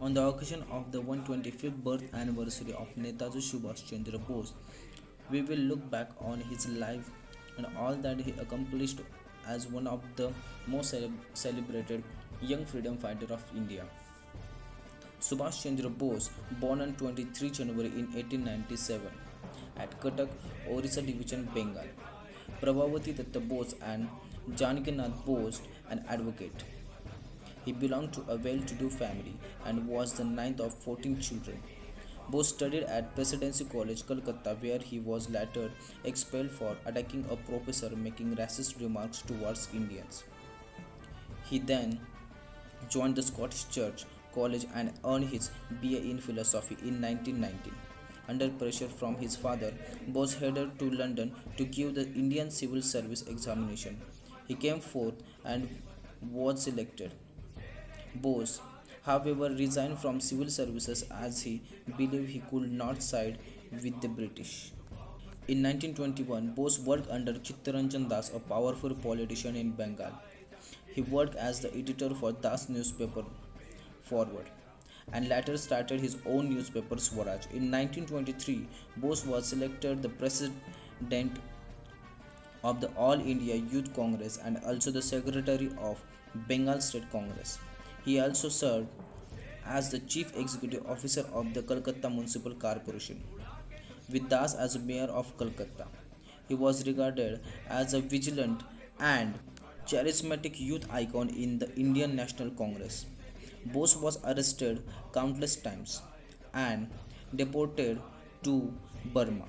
On the occasion of the 125th birth anniversary of Netaji Subhash Chandra Bose, we will look back on his life and all that he accomplished as one of the most celebrated young freedom fighter of India. Subhash Chandra Bose, born on 23 January in 1897 at Cuttack, Orissa Division, Bengal. Prabhavati Datta Bose and Janakinath Bose, an advocate. He belonged to a well-to-do family and was the ninth of 14 children. Bose studied at Presidency College, Calcutta, where he was later expelled for attacking a professor making racist remarks towards Indians. He then joined the Scottish Church College and earned his BA in philosophy in 1919. Under pressure from his father, Bose headed to London to give the Indian Civil Service examination. He came fourth and was selected. Bose, however, resigned from civil services as he believed he could not side with the British. In 1921, Bose worked under Chittaranjan Das, a powerful politician in Bengal. He worked as the editor for Das newspaper Forward and later started his own newspaper Swaraj. In 1923, Bose was selected the president of the All India Youth Congress and also the secretary of Bengal State Congress. He also served as the chief executive officer of the Calcutta Municipal Corporation, with Das as mayor of Calcutta. He was regarded as a vigilant and charismatic youth icon in the Indian National Congress. Bose was arrested countless times and deported to Burma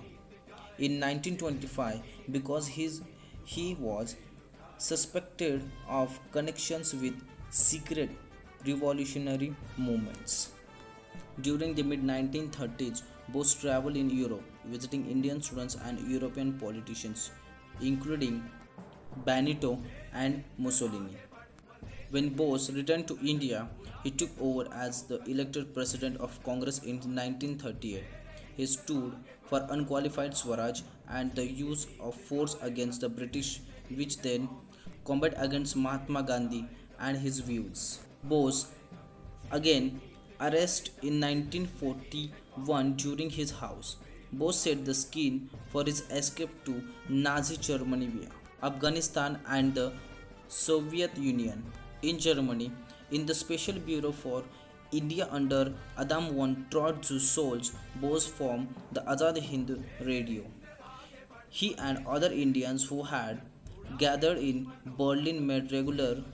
in 1925 because he was suspected of connections with secret revolutionary movements. During the mid 1930s, Bose traveled in Europe, visiting Indian students and European politicians, including Benito and Mussolini. When Bose returned to India, he took over as the elected president of Congress in 1938. He stood for unqualified Swaraj and the use of force against the British, which then combat against Mahatma Gandhi and his views. Bose again arrested in 1941 during his house. Bose set the scene for his escape to Nazi Germany via Afghanistan and the Soviet Union. In Germany, in the Special Bureau for India under Adam von Trott-Souls, Bose formed the Azad Hind Radio. He and other Indians who had gathered in Berlin made regular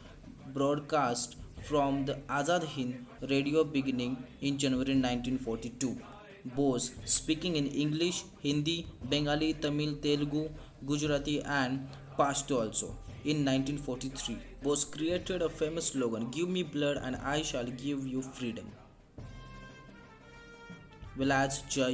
broadcasts from the Azad Hind Radio beginning in January 1942. Bose, speaking in English, Hindi, Bengali, Tamil, Telugu, Gujarati, and Pashto also. In 1943, Bose created a famous slogan, "Give me blood and I shall give you freedom." Well, as Jai